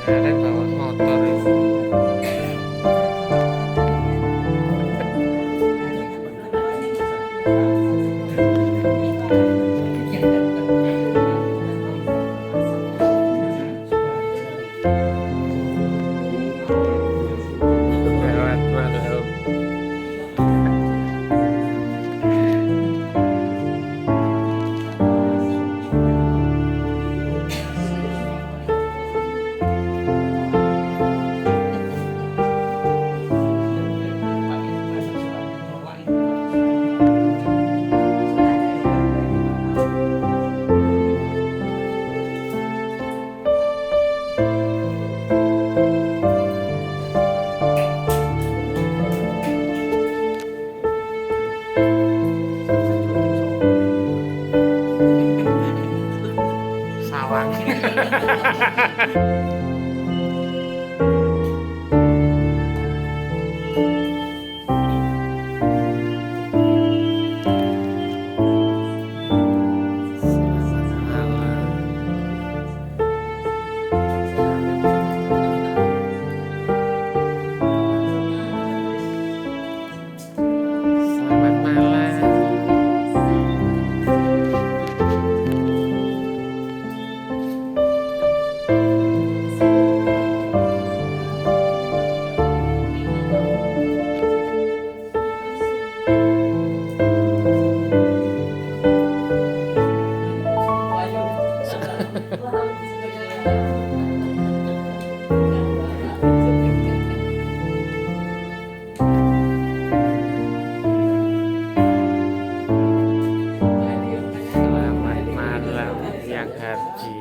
Keren bawa motor itu. Lewat malam. Sawang. Selamat malam. Selamat malam yang haji.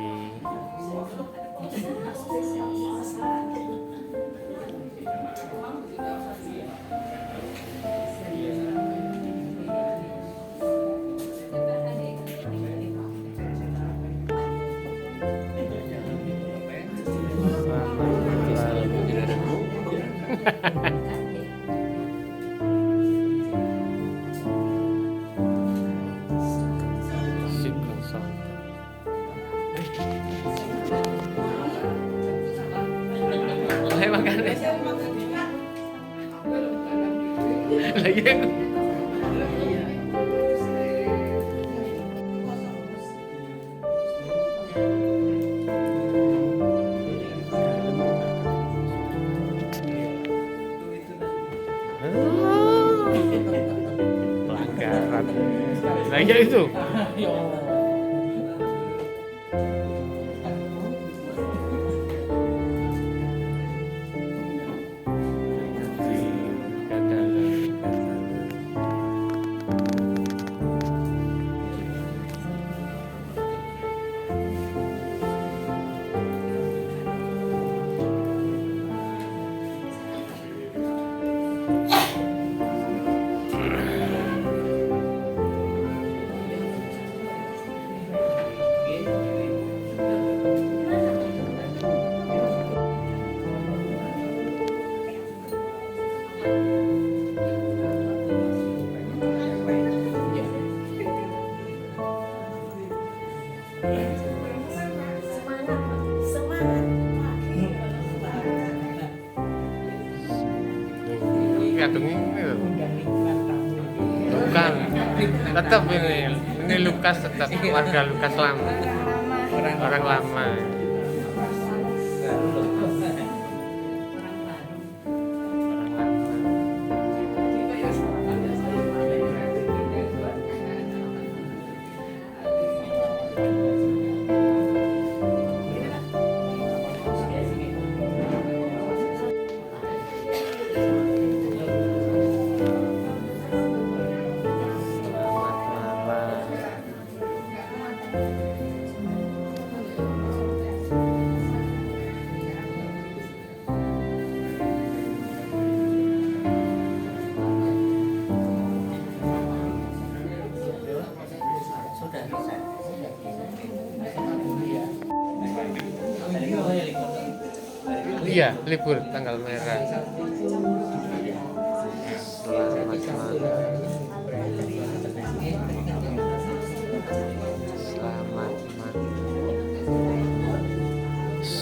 Selamat malam. Sip kosong. Saya makan deh. Lagi aku. Pelanggaran. Lagi itu. Kadung ini loh. Bukan, tetap ini Lukas tetap warga Lukas lama, orang lama. Selamat malam. Iya, libur tanggal merah. Selamat malam. Selamat malam.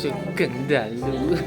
Sugeng dalu.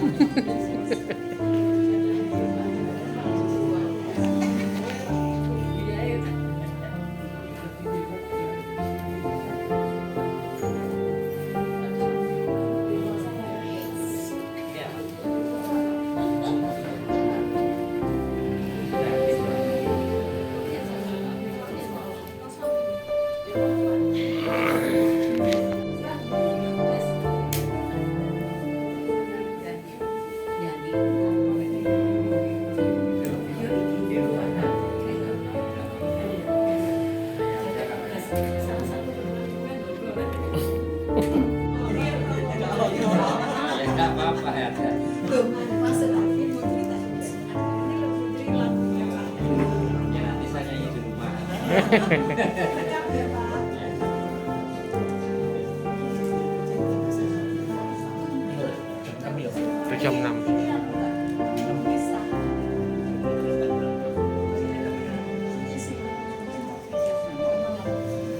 Itu jam 6.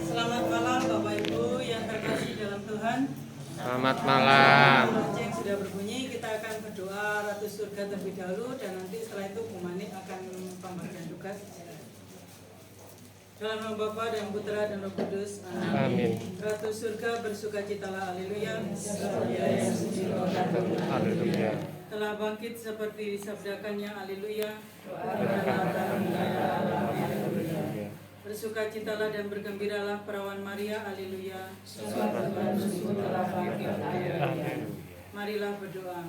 Selamat malam Bapak Ibu yang terkasih dalam Tuhan. Selamat malam. Lonceng sudah berbunyi, kita akan berdoa Ratu Surga terlebih dahulu dan nanti setelah itu Bu Manik akan pembagian tugas. Dalam nama Bapa dan Putra dan Roh Kudus. Amin. Ratu Surga bersukacitalah, haleluya. Haleluya. Telah bangkit seperti disabdakannya, haleluya. Bersukacitalah dan bergembiralah perawan Maria, haleluya. Marilah berdoa.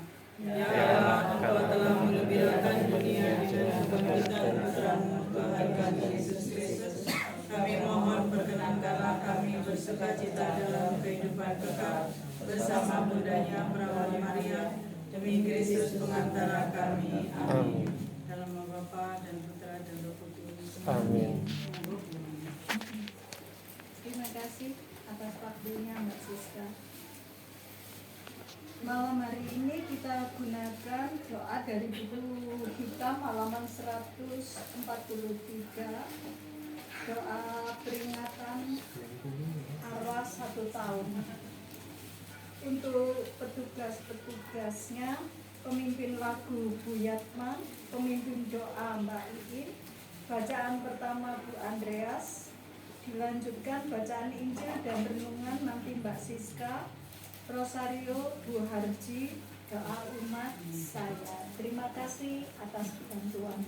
Ya Allah, Engkau telah menggembirakan dunia dengan kebangkitan Putra-Mu Tuhan Yesus Kristus. Kami mohon perkenankanlah kami bersukacita dalam kehidupan kekal bersama bundanya perawan Maria demi Kristus pengantara kami. Amin. Dalam nama Bapa dan Putra dan Roh Kudus. Amin. Terima kasih atas waktunya Mbak Siska. Malam hari ini kita gunakan doa dari buku Hitam halaman 143, doa peringatan arwah 1 tahun. Untuk petugas-petugasnya, pemimpin lagu Bu Yatman, pemimpin doa Mbak Iin, bacaan pertama Bu Andreas, dilanjutkan bacaan Injil dan renungan nanti Mbak Siska, Rosario Bu Harji, doa umat saya. Terima kasih atas bantuan.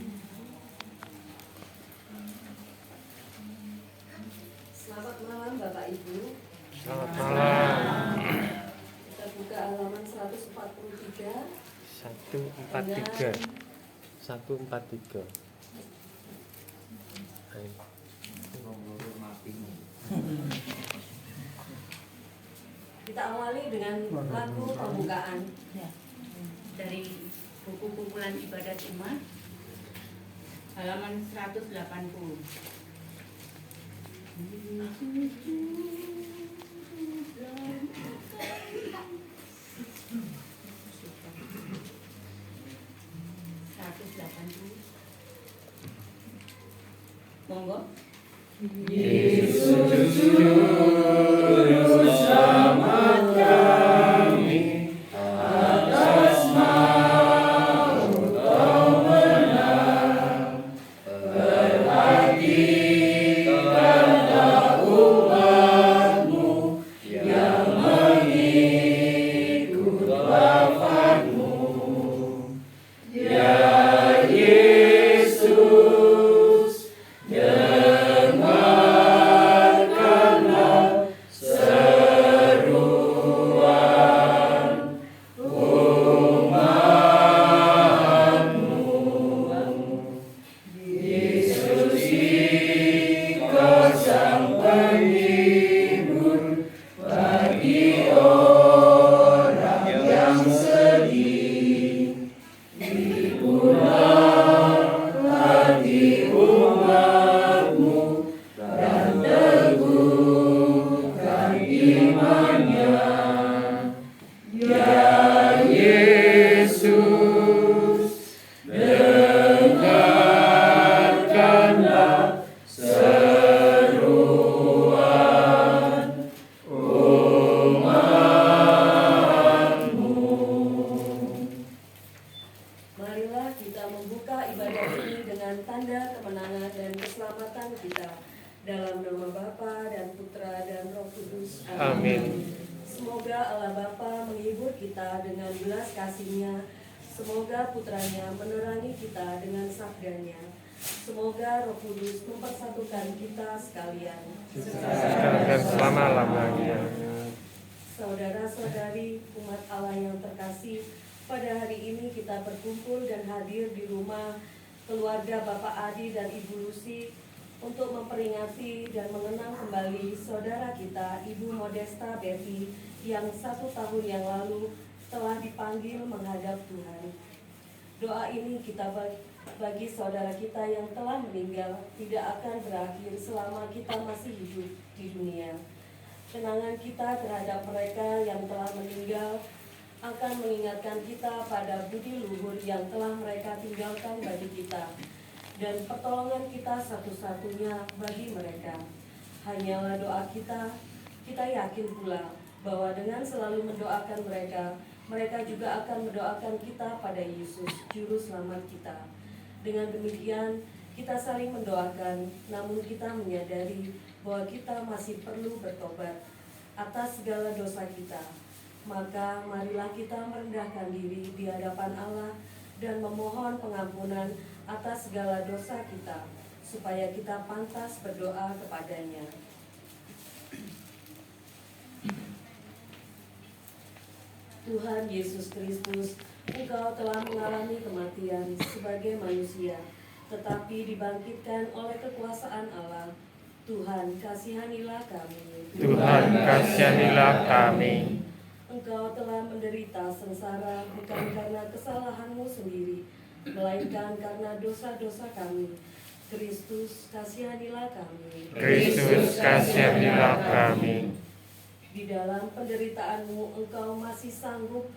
Selamat malam Bapak Ibu. Selamat malam. Kita buka halaman 143. 143. 143. Ayo. Kita awali dengan lagu pembukaan dari buku kumpulan ibadat umat halaman 180. Monggo. Yesus, dengarkan kekuatan kita. Dalam nama Bapa dan Putra dan Roh Kudus. Amin. Semoga Allah Bapa menghibur kita dengan belas kasih-Nya. Semoga Putranya menerangi kita dengan sabdanya. Semoga Roh Kudus mempersatukan kita sekalian. Sekarang dan selama-lamanya. Saudara-saudari umat Allah yang terkasih, pada hari ini kita berkumpul dan hadir di rumah keluarga Bapak Adi dan Ibu Lucy untuk memperingati dan mengenang kembali saudara kita Ibu Modesta Betty yang 1 tahun yang lalu telah dipanggil menghadap Tuhan. Doa ini kita bagi saudara kita yang telah meninggal tidak akan berakhir selama kita masih hidup di dunia. Kenangan kita terhadap mereka yang telah meninggal akan mengingatkan kita pada budi luhur yang telah mereka tinggalkan bagi kita dan pertolongan kita satu-satunya bagi mereka. Hanyalah doa kita yakin pula bahwa dengan selalu mendoakan mereka, mereka juga akan mendoakan kita pada Yesus, Juru Selamat kita. Dengan demikian, kita saling mendoakan, namun kita menyadari bahwa kita masih perlu bertobat atas segala dosa kita. Maka marilah kita merendahkan diri di hadapan Allah dan memohon pengampunan atas segala dosa kita, supaya kita pantas berdoa kepadanya. Tuhan Yesus Kristus, Engkau telah mengalami kematian sebagai manusia, tetapi dibangkitkan oleh kekuasaan Allah. Tuhan, kasihanilah kami. Tuhan, kasihanilah kami. Engkau telah menderita sengsara bukan karena kesalahan-Mu sendiri, melainkan karena dosa-dosa kami. Kristus, kasihanilah kami. Kristus, kasihanilah kami. Di dalam penderitaanmu, Engkau masih sanggup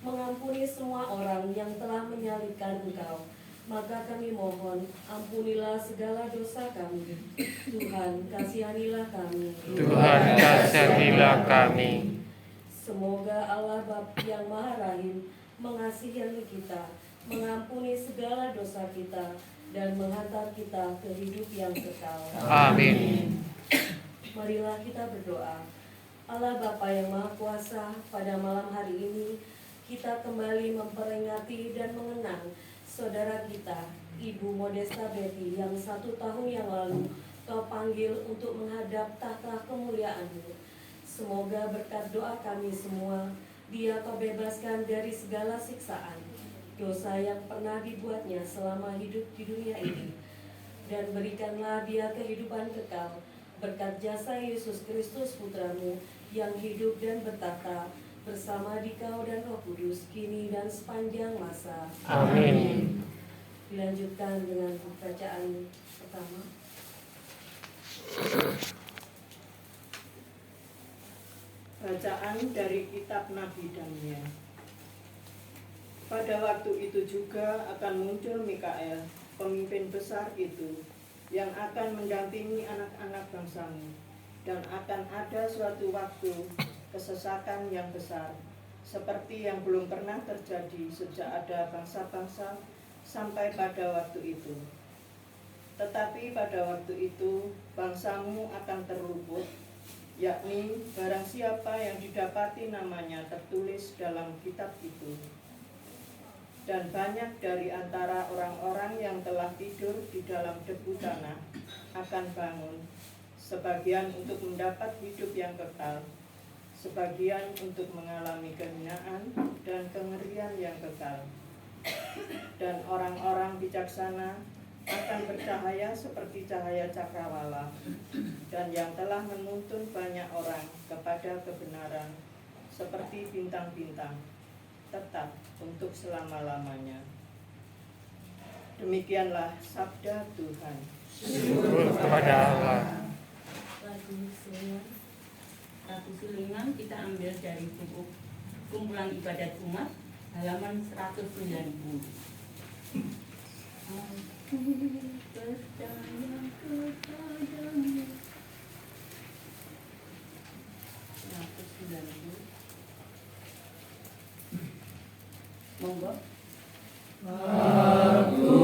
mengampuni semua orang yang telah menyalibkan Engkau. Maka kami mohon, ampunilah segala dosa kami. Tuhan, kasihanilah kami. Tuhan, kasihanilah kami. Semoga Allah Bapa yang Maha Rahim mengasihi kita, mengampuni segala dosa kita, dan menghantar kita ke hidup yang kekal. Amin. Marilah kita berdoa. Allah Bapa yang Maha Kuasa, pada malam hari ini kita kembali memperingati dan mengenang saudara kita, Ibu Modesta Betty yang 1 tahun yang lalu Kau panggil untuk menghadap tahta kemuliaan-Mu. Semoga berkat doa kami semua, Dia Kau bebaskan dari segala siksaan, dosa yang pernah dibuatnya selama hidup di dunia ini. Dan berikanlah dia kehidupan kekal, berkat jasa Yesus Kristus Putra-Mu, yang hidup dan bertata bersama Dikau dan Roh Kudus, kini dan sepanjang masa. Amin. Dilanjutkan dengan bacaan pertama. Bacaan dari kitab Nabi Daniel. Pada waktu itu juga akan muncul Mikael, pemimpin besar itu, yang akan mendampingi anak-anak bangsamu, dan akan ada suatu waktu kesesakan yang besar, seperti yang belum pernah terjadi sejak ada bangsa-bangsa sampai pada waktu itu. Tetapi pada waktu itu bangsamu akan terluput, yakni barang siapa yang didapati namanya tertulis dalam kitab itu. Dan banyak dari antara orang-orang yang telah tidur di dalam debu tanah akan bangun, sebagian untuk mendapat hidup yang kekal, sebagian untuk mengalami kehinaan dan kengerian yang kekal. Dan orang-orang bijaksana akan bercahaya seperti cahaya cakrawala, dan yang telah menuntun banyak orang kepada kebenaran seperti bintang-bintang, tetap untuk selama-lamanya. Demikianlah sabda Tuhan. Syukur kepada Allah. Lagu Sulingan kita ambil dari buku Kumpulan Ibadat Umat halaman 190. Aku percaya kepadamu. 190. Monggo. Aku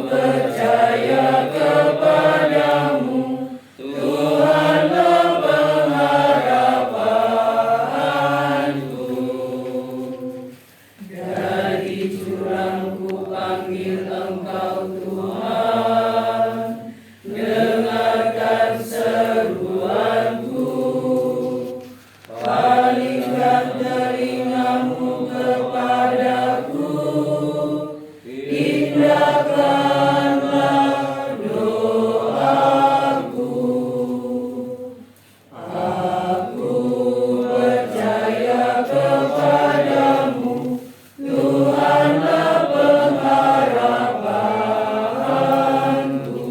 percaya kepada dari jurang ku panggil Engkau Tuhan, dengarkan seruanku, palingkan telingamu kepadaku, indahkanlah doaku. Aku percaya kepadamu, Tuhanlah pengharapanku.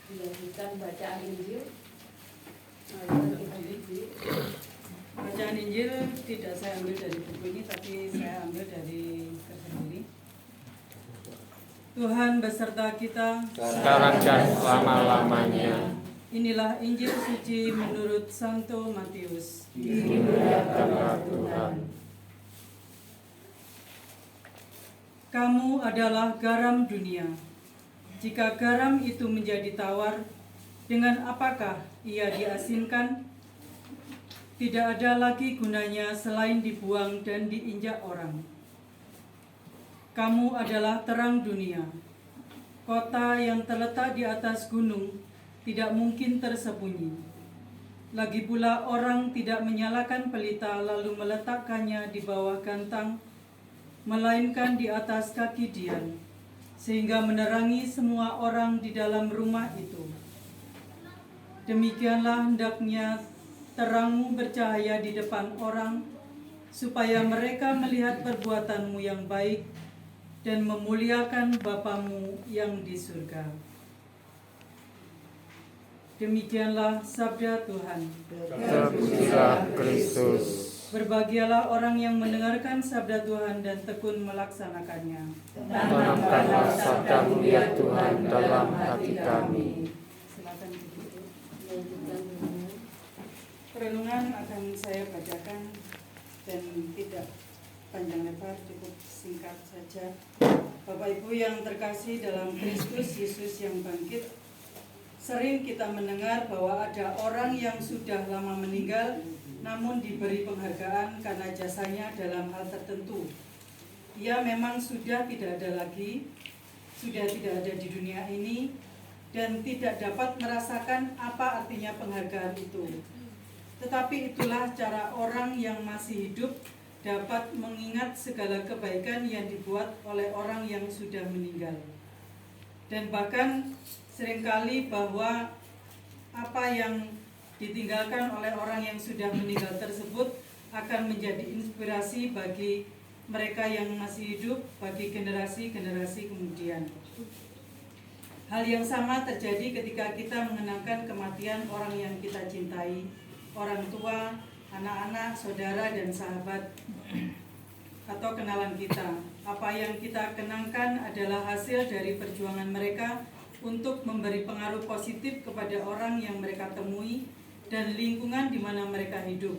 Dilanjutkan bacaan Injil. Bacaan Injil tidak saya ambil dari buku ini, tapi saya ambil dari tersendiri. Tuhan beserta kita. Sekarang dan selama-lamanya. Inilah Injil suci menurut Santo Matius. Dimuliakanlah Tuhan. Kamu adalah garam dunia. Jika garam itu menjadi tawar, dengan apakah ia diasinkan? Tidak ada lagi gunanya selain dibuang dan diinjak orang. Kamu adalah terang dunia. Kota yang terletak di atas gunung tidak mungkin tersembunyi. Lagi pula orang tidak menyalakan pelita lalu meletakkannya di bawah gantang, melainkan di atas kaki dian, sehingga menerangi semua orang di dalam rumah itu. Demikianlah hendaknya terangmu bercahaya di depan orang, supaya mereka melihat perbuatanmu yang baik dan memuliakan Bapamu yang di surga. Demikianlah sabda Tuhan. Terpujilah Kristus. Berbahagialah orang yang mendengarkan sabda Tuhan dan tekun melaksanakannya. Tanamkanlah sabdamu ya Tuhan dalam hati kami. Silakan duduk. Renungan akan saya bacakan dan tidak panjang lebar, cukup singkat saja. Bapak Ibu yang terkasih dalam Kristus Yesus yang bangkit, sering kita mendengar bahwa ada orang yang sudah lama meninggal namun diberi penghargaan karena jasanya dalam hal tertentu. Ia memang sudah tidak ada lagi, sudah tidak ada di dunia ini, dan tidak dapat merasakan apa artinya penghargaan itu. Tetapi itulah cara orang yang masih hidup dapat mengingat segala kebaikan yang dibuat oleh orang yang sudah meninggal. Dan bahkan seringkali bahwa apa yang ditinggalkan oleh orang yang sudah meninggal tersebut akan menjadi inspirasi bagi mereka yang masih hidup, bagi generasi-generasi kemudian. Hal yang sama terjadi ketika kita mengenangkan kematian orang yang kita cintai, orang tua, anak-anak, saudara, dan sahabat, atau kenalan kita. Apa yang kita kenangkan adalah hasil dari perjuangan mereka untuk memberi pengaruh positif kepada orang yang mereka temui dan lingkungan di mana mereka hidup.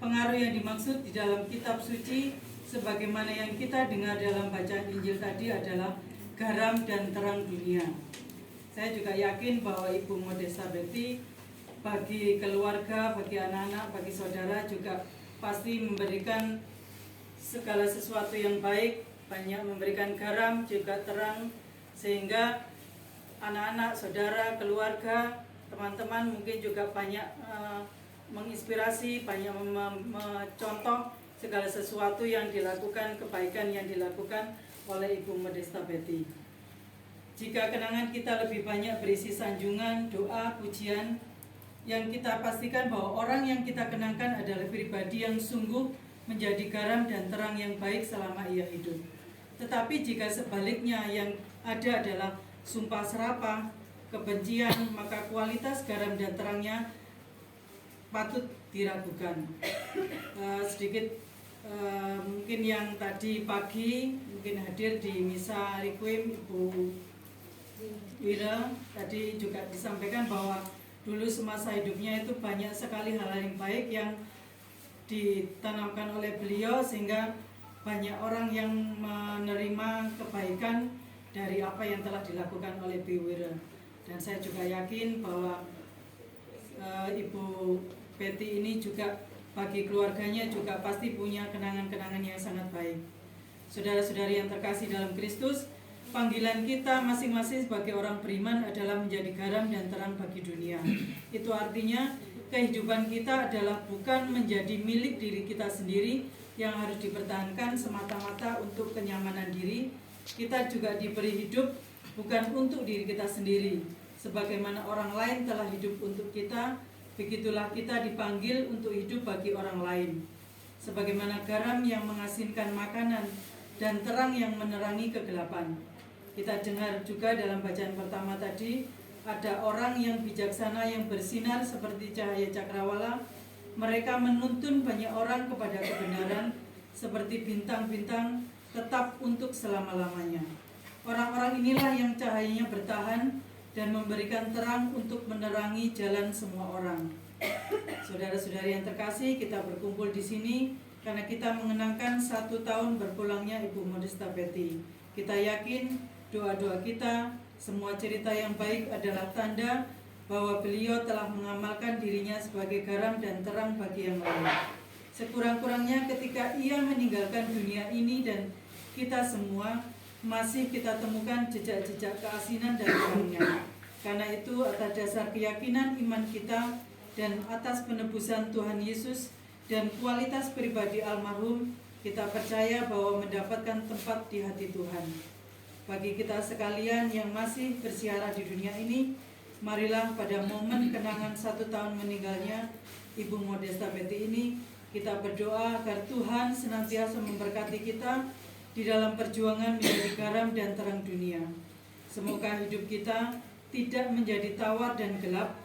Pengaruh yang dimaksud di dalam kitab suci, sebagaimana yang kita dengar dalam bacaan Injil tadi, adalah garam dan terang dunia. Saya juga yakin bahwa Ibu Modesta Betty bagi keluarga, bagi anak-anak, bagi saudara juga pasti memberikan segala sesuatu yang baik, banyak memberikan garam juga terang, sehingga anak-anak, saudara, keluarga, teman-teman mungkin juga banyak menginspirasi, banyak mencontoh segala sesuatu yang dilakukan, kebaikan yang dilakukan oleh Ibu Modesta Betty. Jika kenangan kita lebih banyak berisi sanjungan, doa, pujian, yang kita pastikan bahwa orang yang kita kenangkan adalah pribadi yang sungguh menjadi garam dan terang yang baik selama ia hidup. Tetapi jika sebaliknya yang ada adalah sumpah serapah, kebencian, maka kualitas garam dan terangnya patut diragukan. Mungkin yang tadi pagi mungkin hadir di misa requiem Ibu Wira tadi juga disampaikan bahwa dulu semasa hidupnya itu banyak sekali hal-hal yang baik yang ditanamkan oleh beliau, sehingga banyak orang yang menerima kebaikan dari apa yang telah dilakukan oleh Bu Wira. Dan saya juga yakin bahwa Ibu Betty ini juga bagi keluarganya juga pasti punya kenangan-kenangan yang sangat baik. Saudara-saudari yang terkasih dalam Kristus, panggilan kita masing-masing sebagai orang beriman adalah menjadi garam dan terang bagi dunia. Itu artinya kehidupan kita adalah bukan menjadi milik diri kita sendiri yang harus dipertahankan semata-mata untuk kenyamanan diri. Kita juga diberi hidup bukan untuk diri kita sendiri. Sebagaimana orang lain telah hidup untuk kita, begitulah kita dipanggil untuk hidup bagi orang lain. Sebagaimana garam yang mengasinkan makanan dan terang yang menerangi kegelapan. Kita dengar juga dalam bacaan pertama tadi, ada orang yang bijaksana yang bersinar seperti cahaya cakrawala. Mereka menuntun banyak orang kepada kebenaran seperti bintang-bintang tetap untuk selama-lamanya. Orang-orang inilah yang cahayanya bertahan dan memberikan terang untuk menerangi jalan semua orang. Saudara-saudari yang terkasih, kita berkumpul di sini karena kita mengenangkan 1 tahun berpulangnya Ibu Modesta Betty. Kita yakin doa-doa kita, semua cerita yang baik adalah tanda bahwa beliau telah mengamalkan dirinya sebagai garam dan terang bagi yang lain. Sekurang-kurangnya ketika ia meninggalkan dunia ini dan kita semua masih kita temukan jejak-jejak keasinan dan terangnya. Karena itu atas dasar keyakinan iman kita dan atas penebusan Tuhan Yesus dan kualitas pribadi almarhum, kita percaya bahwa mendapatkan tempat di hati Tuhan. Bagi kita sekalian yang masih bersiarah di dunia ini, marilah pada momen kenangan 1 tahun meninggalnya Ibu Modesta Betty ini, kita berdoa agar Tuhan senantiasa memberkati kita di dalam perjuangan menjadi garam dan terang dunia. Semoga hidup kita tidak menjadi tawar dan gelap,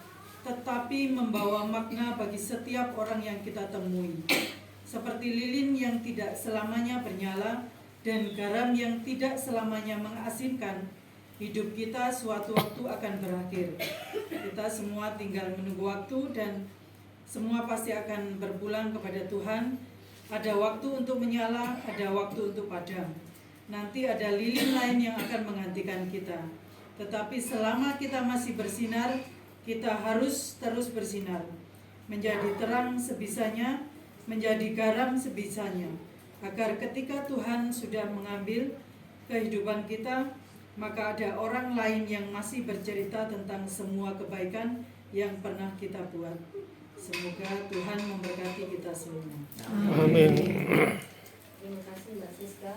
tetapi membawa makna bagi setiap orang yang kita temui. Seperti lilin yang tidak selamanya bernyala dan garam yang tidak selamanya mengasinkan, hidup kita suatu waktu akan berakhir. Kita semua tinggal menunggu waktu dan semua pasti akan berpulang kepada Tuhan. Ada waktu untuk menyala, ada waktu untuk padam. Nanti ada lilin lain yang akan menggantikan kita. Tetapi selama kita masih bersinar, kita harus terus bersinar. Menjadi terang sebisanya, menjadi garam sebisanya. Agar ketika Tuhan sudah mengambil kehidupan kita, maka ada orang lain yang masih bercerita tentang semua kebaikan yang pernah kita buat. Semoga Tuhan memberkati kita semua. Amin. Terima kasih Mbak Siska.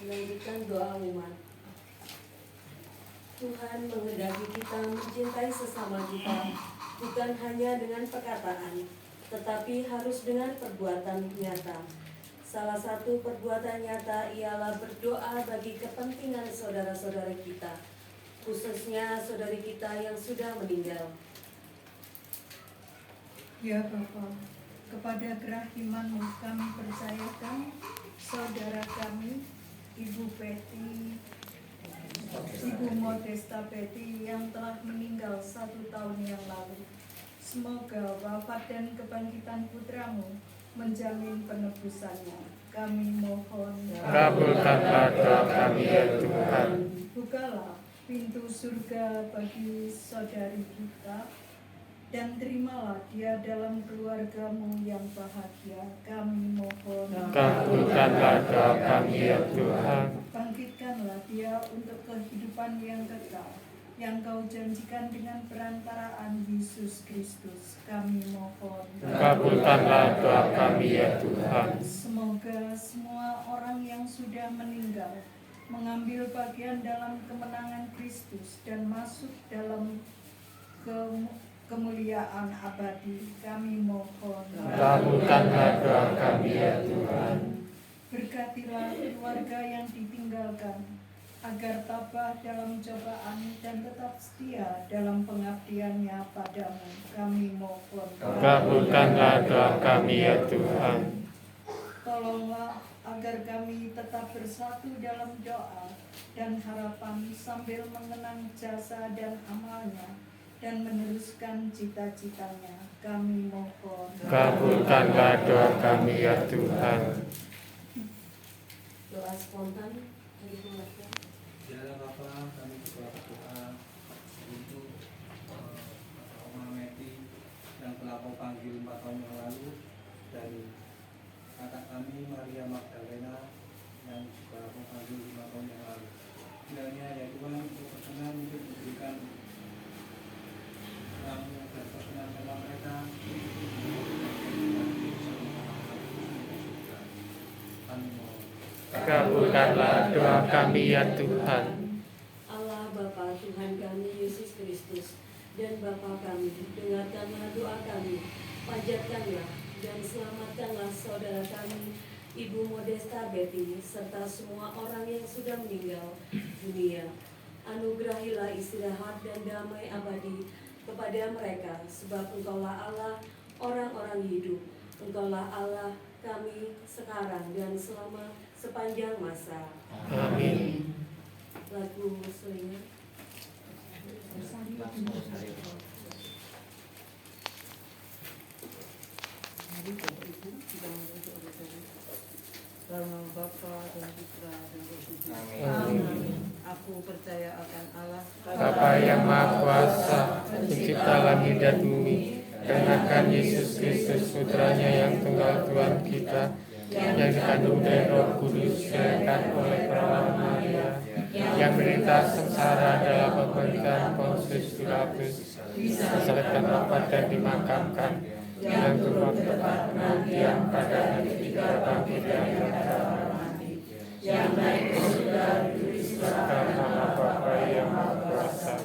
Melanjutkan doa umat. Tuhan menghendaki kita mencintai sesama kita, bukan hanya dengan perkataan, tetapi harus dengan perbuatan nyata. Salah satu perbuatan nyata ialah berdoa bagi kepentingan saudara-saudara kita, khususnya saudari kita yang sudah meninggal. Ya Bapa, kepada gerah iman kami percayakan saudara kami, Ibu Betty, Ibu Modesta Betty yang telah meninggal 1 tahun yang lalu. Semoga wafat dan kebangkitan putramu menjamin penebusannya. Kami mohon, Kabulkanlah doa kami ya Tuhan. bukalah pintu surga bagi saudari kita, dan terimalah dia dalam keluargamu yang bahagia. Kami mohon, Kabulkanlah doa kami ya Tuhan. bangkitkanlah dia untuk kehidupan yang kekal, yang kau janjikan dengan perantaraan Yesus Kristus. Kami mohon, Kabulkanlah doa kami ya Tuhan. semoga semua orang yang sudah meninggal mengambil bagian dalam kemenangan Kristus dan masuk dalam kemuliaan abadi. Kami mohon, Kabulkanlah doa kami ya Tuhan. berkatilah keluarga yang ditinggalkan, agar tabah dalam cobaan dan tetap setia dalam pengabdiannya padamu. Kami mohon, Kabulkanlah doa kami ya Tuhan. tolonglah agar kami tetap bersatu dalam doa dan harapan sambil mengenang jasa dan amalnya dan meneruskan cita-citanya. Kami mohon, Kabulkanlah doa kami ya Tuhan. Doa spontan dari keluarga. Ya Bapa, kami berdoa untuk Oma Meti yang telah kau panggil 4 tahun yang lalu. dari kakak kami Maria Magdalena yang juga mengandung 5 tahun yang lalu. Kiranya ya Tuhan untuk berkenan untuk memberikan yang dan perkenankan mereka Kabulkanlah doa kami ya Tuhan. Allah Bapa Tuhan kami Yesus Kristus dan Bapa kami, dengarkanlah doa kami, pajatkanlah dan selamatkanlah saudara kami Ibu Modesta Betty serta semua orang yang sudah meninggal dunia. Anugerahilah istirahat dan damai abadi kepada mereka, sebab Engkaulah Allah orang-orang hidup. Engkaulah Allah kami sekarang dan selama sepanjang masa. Amin. Lagu selingan. Mari Bapak Ibu kita membaca oleh Dalam Bapa dan Putra dan Roh Kudus. Amin. Aku percaya akan Allah, Bapa yang Maha Kuasa, pencipta langit dan bumi, dan akan Yesus Kristus Putranya yang tunggal Tuhan kita, yang dikandung dari Roh Kudus, dilahirkan oleh perawan Maria, yang menderita sengsara dalam pemerintahan Pontius Pilatus, disalibkan, wafat dan dimakamkan, dan turun ke tempat penantian pada hari ketiga bangkit dari antara mati, yang naik ke surga duduk di sebelah kanan Bapa yang Maha Kuasa,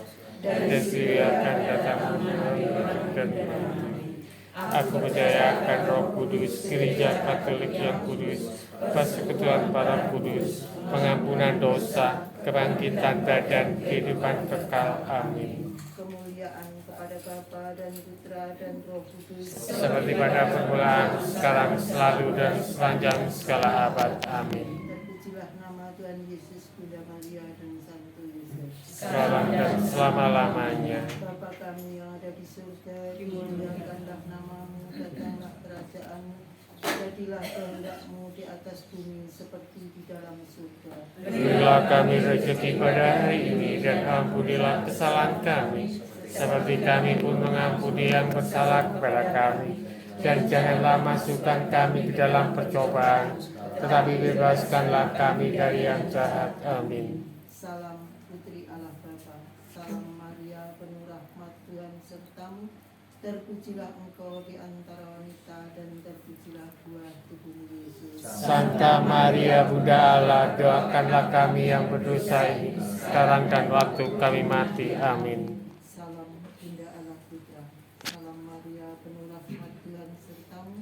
dan akan datang mengenai dan mati. Aku percaya akan Roh Kudus, Gereja Katolik yang kudus, persekutuan para kudus, pengampunan dosa, kebangkitan badan, kehidupan kekal. Amin. kemuliaan kepada Bapa dan Putra dan Roh Kudus, Seperti pada permulaan, sekarang, selalu, dan sepanjang segala abad. Amin. terpujilah nama Tuhan Yesus, Bunda Maria dan Santo Yosef. Sekarang dan selama-lamanya. Bapa kami yang ada di surga, dimuliakanlah namamu, datanglah kerajaanmu, jadilah kehendakmu di atas bumi seperti di dalam surga. Berilah kami rezeki pada hari ini, dan ampunilah kesalahan kami, seperti kami pun mengampuni yang bersalah kepada kami. Dan janganlah masukkan kami ke dalam percobaan, tetapi bebaskanlah kami dari yang jahat. Amin. Salam Putri Allah Bapa, salam Maria penuh rahmat Tuhan sertamu, terpujilah engkau di antara wanita dan terpujilah buah tubuhmu Yesus. Santa Maria Bunda Allah, doakanlah kami yang berdosa ini, sekarang dan waktu kami mati. Amin. Salam Bunda Allah Putra, salam Maria penuh rahmat Tuhan sertamu,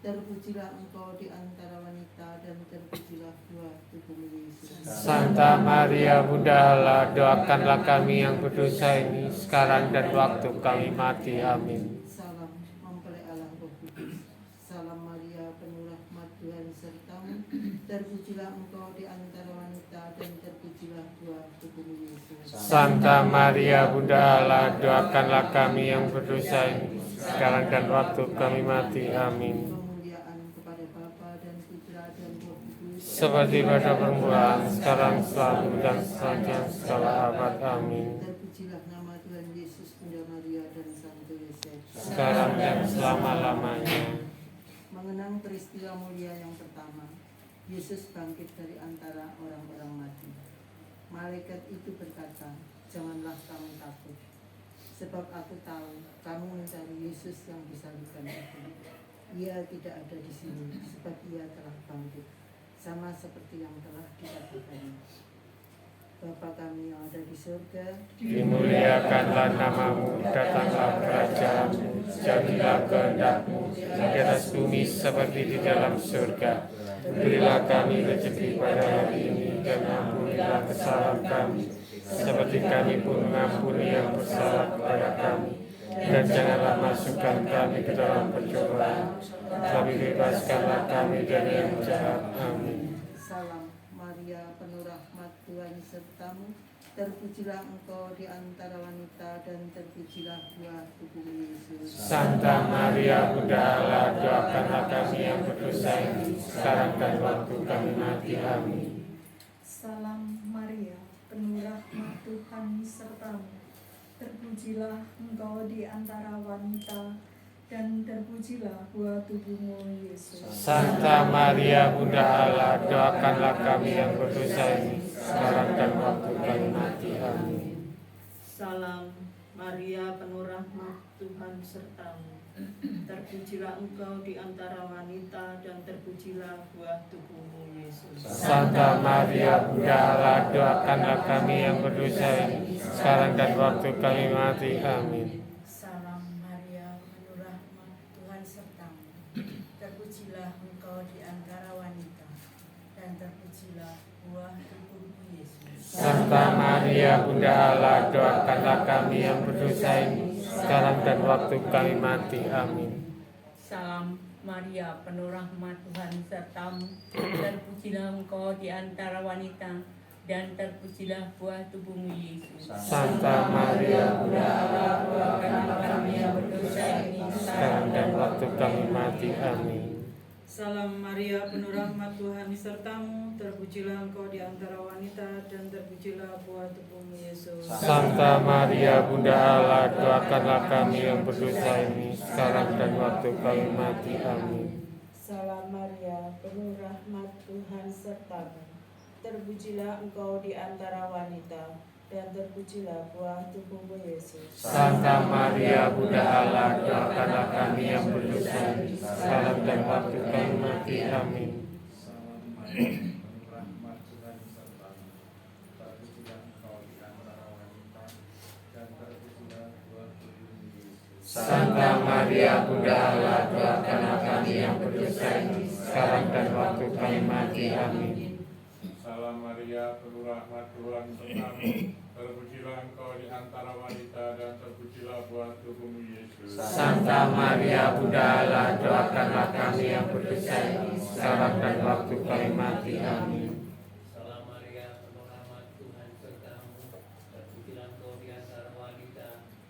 terpujilah engkau di antara wanita dan terpujilah buah tubuhmu Yesus. Santa Maria Bunda Allah, doakanlah kami yang berdosa ini, sekarang dan waktu kami mati. Amin. Salam mempelai Allah Roh Kudus, salam Maria penuh rahmat Tuhan sertamu, terpujilah engkau di antara wanita dan terpujilah buah tubuhmu Yesus. Santa Maria Bunda Allah, doakanlah kami yang berdosa ini, sekarang dan waktu kami mati. Amin. Kemuliaan kepada Bapa dan Putra dan Roh Kudus, Seperti pada permulaan, sekarang, selalu, dan sepanjang segala abad. Amin. terpujilah nama Tuhan Yesus, Bunda Maria dan Santo Yosef. Sekarang dan selama-lamanya. Mengenang peristiwa mulia yang pertama, Yesus bangkit dari antara orang-orang mati. Malaikat itu berkata, janganlah kamu takut, sebab aku tahu kamu mencari Yesus yang disalibkan itu. Ia tidak ada di sini, sebab ia telah bangkit, sama seperti yang telah dikatakannya. Bapa kami yang ada di surga, Dimuliakanlah namamu, datanglah kerajaanmu, jadilah kehendakmu di atas bumi seperti di dalam surga. Berilah kami rezeki pada hari ini, dan ampunilah kesalahan kami, seperti kami pun mengampuni yang bersalah kepada kami. Dan janganlah masukkan kami ke dalam percobaan, tapi bebaskanlah kami dari yang jahat. Amin. salam Maria penuh rahmat Tuhan sertamu, terpujilah engkau di antara wanita dan terpujilah buah tubuhmu Yesus. Santa Maria Bunda Allah, doakanlah kami yang berdosa ini, sekarang dan waktu kami mati. Amin. Salam Maria, penuh rahmat Tuhan sertamu. Terpujilah engkau di antara wanita, dan terpujilah buah tubuhmu, Yesus. Santa Maria Bunda Allah, doakanlah kami yang berdosa ini, sekarang dan waktu kami mati. Amin. Salam Maria, penuh rahmat, Tuhan sertamu. Terpujilah engkau di antara wanita, dan terpujilah buah tubuhmu, Yesus. Santa Maria Bunda Allah, doakanlah kami yang berdosa ini, sekarang dan waktu kami mati. Amin. Salam Maria, penuh rahmat, Tuhan sertamu. Terpujilah engkau di antara wanita, dan terpujilah buah tubuhmu, Yesus. Santa Maria Bunda Allah, doakanlah kami yang berdosa ini, sekarang dan waktu kami mati. Amin. Salam Maria, penuh rahmat, Tuhan sertamu. Terpujilah engkau di antara wanita, dan terpujilah buah tubuhmu, Yesus. Santa Maria Bunda Allah, Doakanlah kami yang berdosa ini, sekarang dan waktu kami mati. Amin. Salam Maria, penuh rahmat, Tuhan sertamu. Terpujilah engkau di antara wanita, dan terpujilah buah tubuhmu, Yesus. Santa Maria Bunda Allah, doakanlah kami yang berdosa ini, sekarang dan waktu kami mati. Amin. Salam Maria, penuh rahmat, Tuhan sertamu. Terpujilah engkau di antara wanita, dan terpujilah buah tubuhmu, Yesus. Santa Maria Bunda Allah, doakanlah kami yang berdosa ini, sekarang dan waktu kami mati. Amin. Salam Maria, penuh rahmat, Tuhan sertamu. Terpujilah engkau di antara wanita, dan terpujilah buah tubuhmu, Yesus. Santa Maria Bunda Allah, doakanlah kami yang berdosa ini, sekarang dan waktu kami mati. Amin. Salam Maria, penuh rahmat, Tuhan sertamu. Terpujilah engkau di antara wanita, dan terpujilah buah tubuhmu, Yesus. Santa Maria Bunda Allah, doakanlah kami yang berdosa ini, sekarang dan waktu kami mati. Amin. Salam Maria, penuh rahmat, Tuhan sertamu. Terpujilah engkau di antara wanita,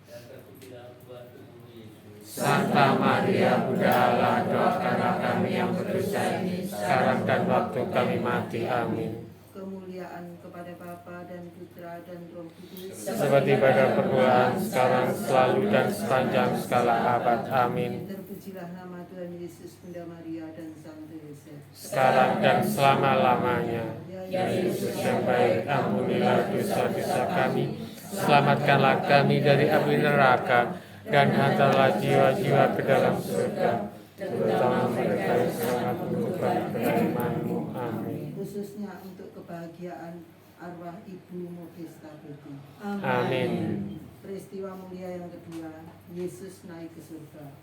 dan terpujilah buah tubuhmu, Yesus. Santa Maria Bunda Allah, doakanlah kami yang berdosa ini, sekarang dan waktu kami mati. Amin. Kemuliaan kepada Bapa dan Putra dan Roh Kudus. Seperti pada permulaan, sekarang, selalu, dan sepanjang segala abad. Amin. Terpujilah nama Tuhan Yesus, Bunda Maria dan Santo Yosef. Sekarang dan selama-lamanya. Ya Yesus yang baik, ampunilah dosa-dosa kami, selamatkanlah kami dari api neraka, dan hantarlah jiwa-jiwa ke dalam surga, terutama mereka yang sangat membutuhkan pertolongan-Mu. Amin. Khususnya untuk kebahagiaan arwah Ibu Modesta Betty. Amin. Peristiwa mulia yang kedua, Yesus naik ke surga.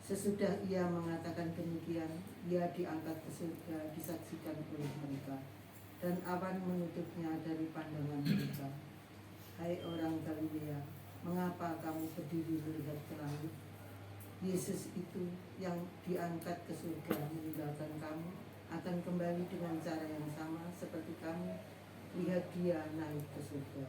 Sesudah ia mengatakan demikian, ia diangkat ke surga, disaksikan oleh mereka, dan awan menutupnya dari pandangan mereka. Hai orang Galilea, mengapa kamu berdiri melihat ke langit? Yesus itu yang diangkat ke surga meninggalkan kamu akan kembali dengan cara yang sama seperti kamu. Lihat dia naik ke surga.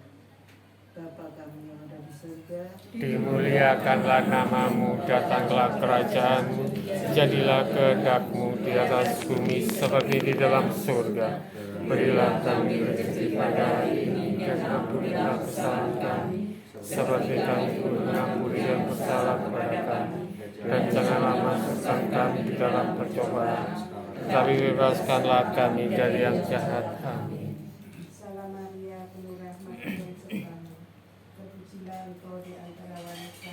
Bapa kami yang ada di surga, Dimuliakanlah nama-Mu, datanglah kerajaan-Mu, jadilah kehendak-Mu di atas bumi seperti di dalam surga. Berilah kami rezeki pada hari ini, dan ampunilah kesalahan kami, seperti kami pun mengampuni yang bersalah kepada kami. Dan janganlah masukkan kami di dalam percobaan, tapi bebaskanlah kami dari yang jahat. Amin. Salam Maria, penuh rahmat, Tuhan sertamu. Terpujilah engkau di antara wanita,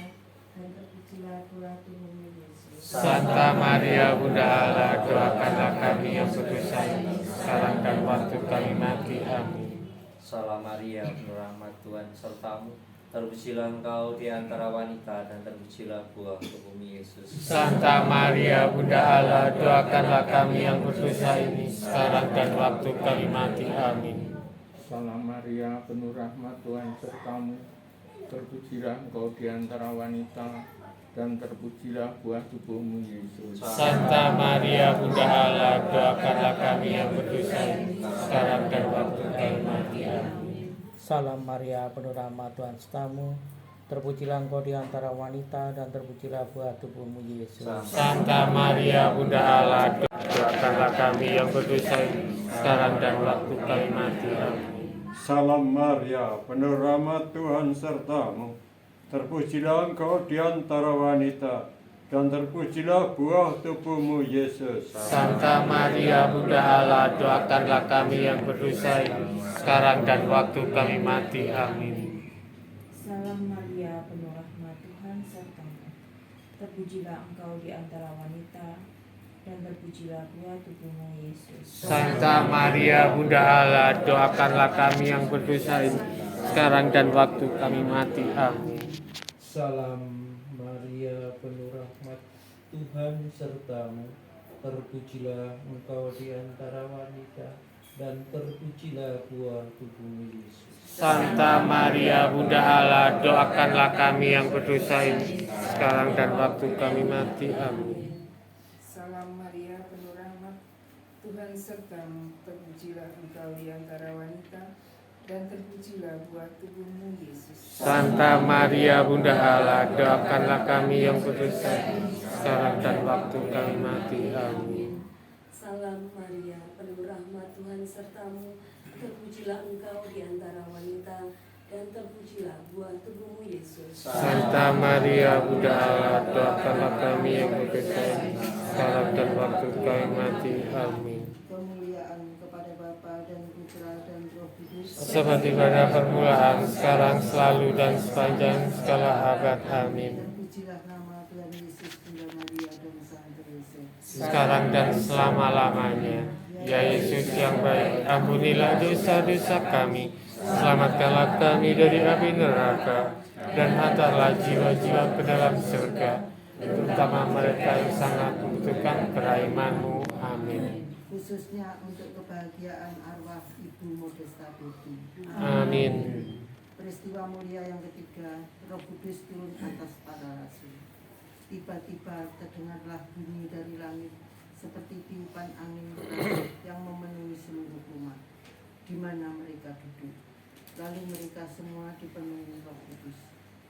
dan terpujilah buah tubuhmu, Yesus. Santa Maria Bunda Allah, doakanlah kami yang berdosa ini, sekarang dan waktu kami mati. Amin. Salam Maria, penuh rahmat, Tuhan sertamu. Terpujilah engkau di antara wanita, dan terpujilah buah tubuhmu, Yesus. Santa Maria Bunda Allah, doakanlah kami yang berdosa ini, sekarang dan waktu kami mati. Amin. Salam Maria, penuh rahmat, Tuhan sertamu. Terpujilah engkau di antara wanita, dan terpujilah buah tubuhmu, Yesus. Santa Maria Bunda Allah, doakanlah kami yang berdosa ini, sekarang dan waktu kami mati. Amin. Salam Maria, penuh rahmat, Tuhan sertamu. Terpujilah engkau di antara wanita, dan terpujilah buah tubuhmu, Yesus. Santa Maria Bunda Allah, doakanlah kami yang berdosa ini, sekarang dan waktu kami mati. Amin. Salam Maria, penuh rahmat, Tuhan sertamu. Terpujilah engkau di antara wanita, dan terpujilah buah tubuhmu Yesus. Santa Maria Bunda Allah, doakanlah kami yang berdosa ini, sekarang dan waktu kami mati. Amin. Salam Maria, penuh rahmat Tuhan sertamu. Terpujilah engkau di antara wanita, dan terpujilah buah tubuhmu Yesus. Santa Maria Bunda Allah, doakanlah kami yang berdosa ini, sekarang dan waktu kami mati. Amin. Salam Maria, penuh rahmat Tuhan sertamu. Terpujilah engkau di antara wanita, dan terpujilah buah tubuhmu Yesus. Santa Maria Bunda Allah, doakanlah kami yang berdosa ini, sekarang dan waktu kami mati. Amin. Salam Maria, penuh rahmat Tuhan sertamu. Terpujilah engkau di antara wanita, dan terpujilah buah tubuhmu Yesus. Santa Maria Bunda Allah, doakanlah kami yang berdosa ini, sekarang dan waktu kami mati. Amin. Salam Maria, penuh rahmat Tuhan sertamu. Terpujilah engkau di antara wanita, dan terpujilah buah tubuhmu Yesus. Santa Maria Bunda Allah, doakanlah kami yang berdosa ini, sekarang dan waktu kami mati. Amin. Kemuliaan kepada Bapa dan Putra dan Roh Kudus, Seperti pada permulaan, sekarang, selalu, dan sepanjang segala abad. Amin. terpujilah nama Tuhan Yesus, Bunda Maria dan Sang Teresa. Sekarang dan selama-lamanya. Ya Yesus yang baik, ampunilah dosa-dosa kami, selamatkanlah kami dari api neraka, dan hantarlah jiwa-jiwa ke dalam surga, terutama mereka yang sangat membutuhkan kerahiman-Mu. Amin. Khususnya untuk kebahagiaan arwah Ibu Modesta Betty. Amin. Peristiwa mulia yang ketiga, Roh Kudus turun atas para rasul. Tiba-tiba terdengarlah bunyi dari langit seperti tiupan angin keras yang memenuhi seluruh rumah di mana mereka duduk. Lalu mereka semua dipenuhi Roh Kudus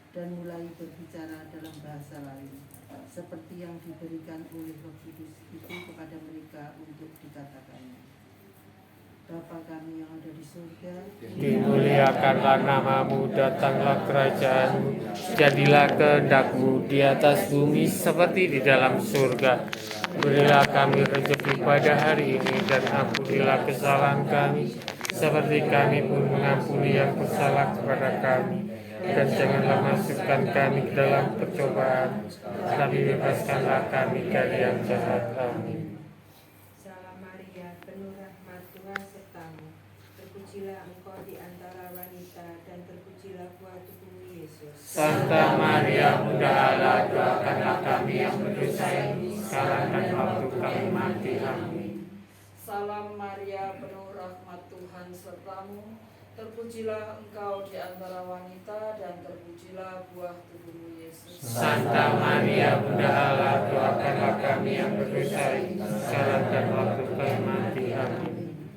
dan mulai berbicara dalam bahasa lain, seperti yang diberikan oleh Roh Kudus itu kepada mereka untuk dikatakannya. Bapa kami yang ada di surga, Dimuliakanlah nama-Mu, datanglah kerajaan-Mu, jadilah kehendak-Mu di atas bumi seperti di dalam surga. Berilah kami rezeki pada hari ini, dan ampunilah kesalahan kami, seperti kami pun mengampuni yang bersalah kepada kami. Dan janganlah masukkan kami ke dalam percobaan, tapi bebaskanlah kami dari yang jahat. Amin. Salam Maria, penuh rahmat Tuhan sertamu. Terpujilah engkau di antara wanita, dan terpujilah buah tubuhmu Yesus. Santa Maria Bunda Allah, doakanlah kami yang berdosa ini, sekarang dan waktu kami mati. Amin. Salam Maria, penuh rahmat Tuhan sertamu. Terpujilah engkau di antara wanita, dan terpujilah buah tubuhmu Yesus. Santa Maria Bunda Allah, doakanlah kami yang berdosa ini, sekarang dan waktu kami mati. Amin.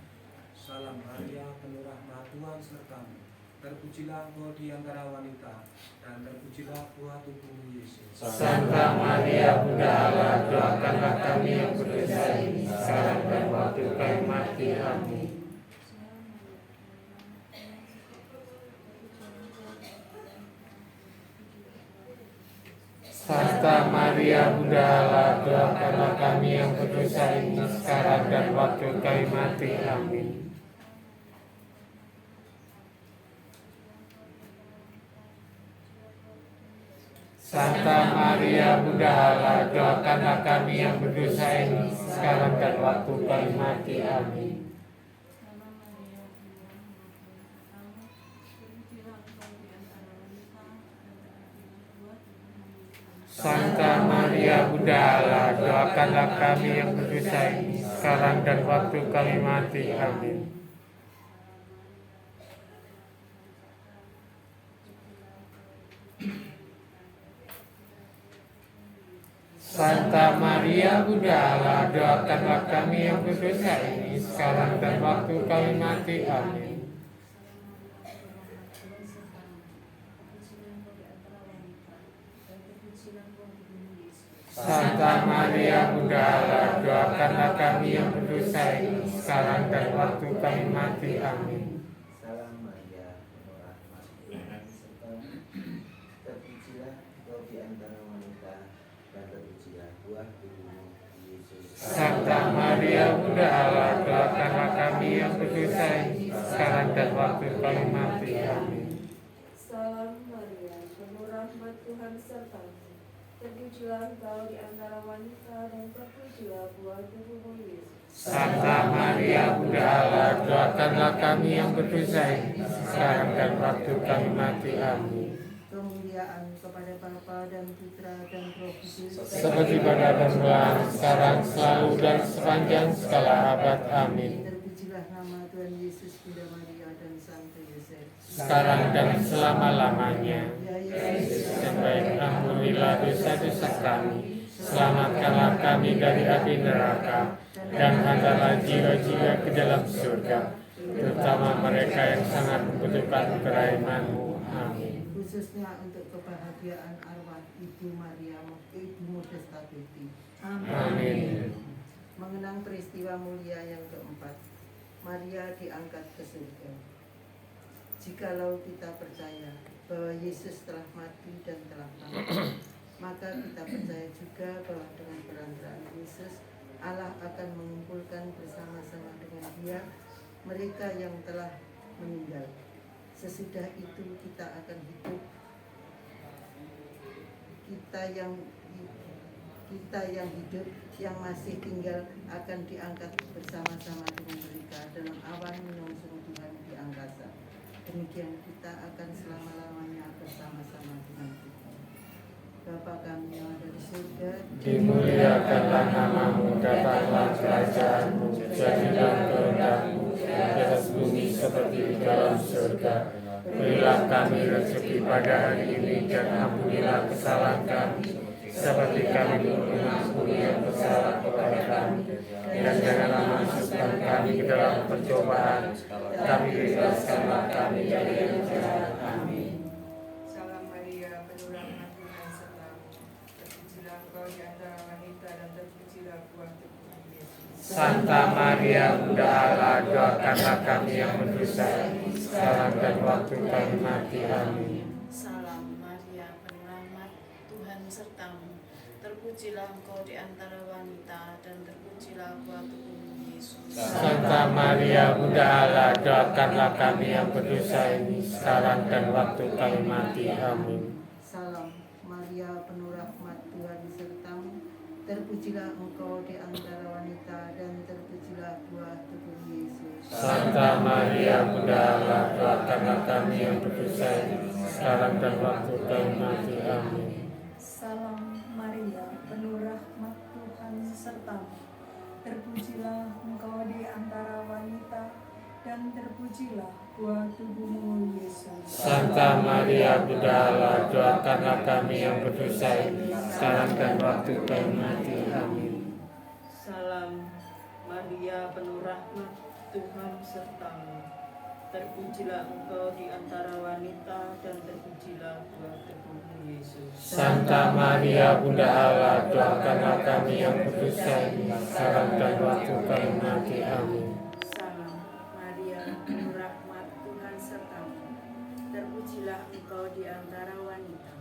Salam Maria, penuh rahmat Tuhan sertamu. Terpujilah engkau di antara wanita, dan terpujilah buah tubuhmu Yesus. Santa Maria Bunda Allah, doakanlah kami yang berdosa ini, sekarang dan waktu kami mati. Amin. Santa Maria Bunda Allah, doakanlah kami yang berdosa ini, sekarang dan waktu kami mati. Amin. Santa Maria Bunda Allah, doakanlah kami yang berdosa ini, sekarang dan waktu kami mati. Amin. Santa Maria Bunda Allah, doakanlah kami yang berdosa ini, sekarang dan waktu kami mati. Amin. Santa Maria Bunda Allah, doakanlah kami yang berdosa ini, sekarang dan waktu kami mati. Amin. Santa Maria Bunda Allah, doakanlah kami yang berdosa ini, sekarang dan waktu kami mati. Amin. Salam Maria, penuh rahmat Tuhan sertamu. Terpujilah engkau di antara wanita, dan terpujilah Santa Maria Bunda Allah, doakanlah kami yang berdosa ini, sekarang dan waktu kami mati. Amin. Salam Maria, penuh rahmat Tuhan sertamu. Terpujilah engkau di antara wanita dan terpujilah buah tubuhmu Yesus. Santa Maria Bunda Allah, doakanlah kami yang berdosa ini, sekarang dan waktu kami mati. Amin. Kemuliaan kepada Bapa dan Putra dan Roh Kudus, Seperti pada permulaan, sekarang, selalu, dan sepanjang segala abad. Amin. terpujilah nama Tuhan Yesus, Bunda Maria dan Santo Yosef, Sekarang dan selama-lamanya. Ya Yesus Yang baik, ampunilah dosa-dosa kami, selamatkanlah kami dari api neraka, dan hantarlah jiwa-jiwa ke dalam surga, terutama mereka yang sangat membutuhkan kerahiman-Mu. Amin. khususnya untuk kebahagiaan arwah Ibu Maria, Ibu Modesta Tuti. Amin. Mengenang peristiwa mulia yang keempat, Maria diangkat ke surga. Jikalau kita percaya bahwa Yesus telah mati dan telah bangkit, maka kita percaya juga bahwa dengan perantaraan Yesus, Allah akan mengumpulkan bersama-sama dengan Dia mereka yang telah meninggal. Sesudah itu kita akan hidup. Kita yang hidup, yang masih tinggal akan diangkat bersama-sama dengan mereka dalam awan menyongsong Tuhan di angkasa. Demikian kita akan selama-lamanya bersama-sama dengan Tuhan. Bapa kami yang ada di surga, Dimuliakanlah nama-Mu, datanglah kerajaan-Mu, jadilah kehendak-Mu di atas bumi seperti di dalam surga. Berilah kami rezeki pada hari ini, dan ampunilah kesalahan kami, seperti kami mengampuni yang bersalah kepada kami. Dan janganlah masukkan kami ke dalam percobaan, tapi bebaskanlah kami dari yang jahat. Amin. Salam Maria, penuh rahmat Tuhan sertamu. Terpujilah engkau di antara wanita dan terpujilah buah tubuhmu Yesus. Santa Maria Bunda Allah, doakanlah kami yang berdosa ini, sekarang dan waktu kami mati. Amin. Salam Maria, penuh rahmat Tuhan sertamu. Terpujilah engkau di antara wanita dan terpujilah buah tubuhmu Yesus. Santa Maria Bunda Allah, doakanlah kami yang berdosa ini, sekarang dan waktu kami mati. Amin. Salam Maria, penuh rahmat Tuhan sertamu. Terpujilah engkau di antara wanita dan terpujilah buah tubuh Yesus. Santa Maria Bunda Allah, doakanlah kami yang berdosa ini, sekarang dan waktu kami mati. Amin. Salam Maria, penuh rahmat Tuhan sertamu. Terpujilah engkau di antara wanita, dan terpujilah buah tubuhmu Yesus. Santa Maria Bunda Allah, doakanlah kami yang berdosa ini, sekarang dan waktu kami mati. Amin. Salam Maria, penuh rahmat Tuhan sertamu. Terpujilah engkau di antara wanita, dan terpujilah buah tubuhmu Yesus. Santa Maria Bunda Allah, doakanlah kami yang berdosa ini, sekarang dan waktu kami mati. Amin. Salam Maria, penuh rahmat Tuhan sertamu. Terpujilah engkau di antara wanita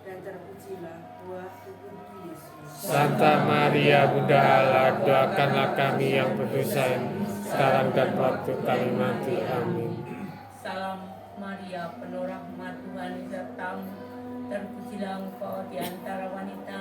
dan terpujilah buah tubuhmu Yesus. Santa Maria Bunda Allah, doakanlah kami yang berdosa ini, sekarang dan waktu kami mati. Amin. Salam Maria, penuh rahmat Tuhan sertamu. Terpujilah engkau di antara wanita,